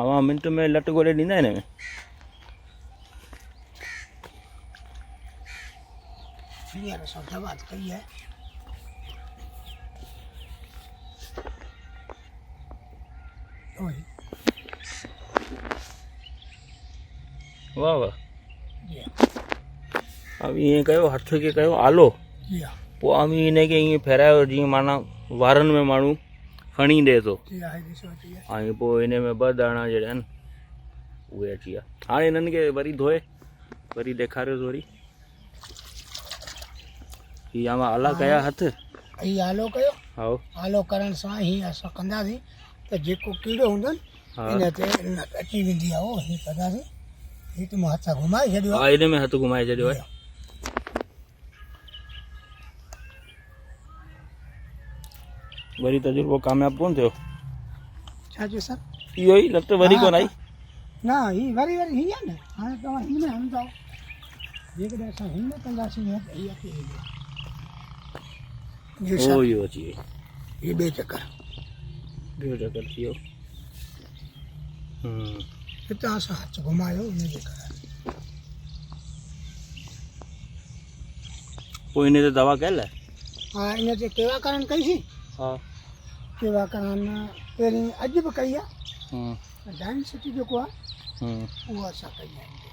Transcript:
आवा मिनट में लट गोले ॾींदा आहिनि हिन में हींअर असां दवा कई आहे वाह वाह अब ईअं कयो हथ खे कयो आलो पोइ आमी हिनखे ईअं फेरायो जीअं माना वारनि में माण्हू खणी ॾे थो ऐं पोइ हिन में 2 दाणा जहिड़ा आहिनि उहे अची विया हाणे हिननि खे वरी धोए वरी ॾेखारियोसि वरी हीअ आमा आला कया हथ हीअ आलो कयो हा आलो करण सां हीअं असां कंदासीं त जेको कीड़ो हूंदो इन ते अची वेंदी आहे उहो हीअं कंदासीं हीअ त मां हथ घुमाए छॾियो हा हिन में हथ घुमाए छॾियो आहे वरी तजुर्बो कामयाबु कोन थियो छा चयो सर इहो ई लत वरी कोन आई न हीअ वरी वरी हीअ आहे न हाणे तव्हां हिन में हणंदव जेकॾहिं असां हिन में कंदासीं न त हीअ अची वेंदी ओ इहो अची वई हीअ ॿियो चकर थी वियो हितां असां हथ घुमायो हिनजे करे पोइ हिन ते दवा कयल आहे हा इन ते केवाकरण कईसीं हा केवाकरण पहिरीं अॼु बि कई आहे डाइन सिटी जेको आहे उहो असां कई आहे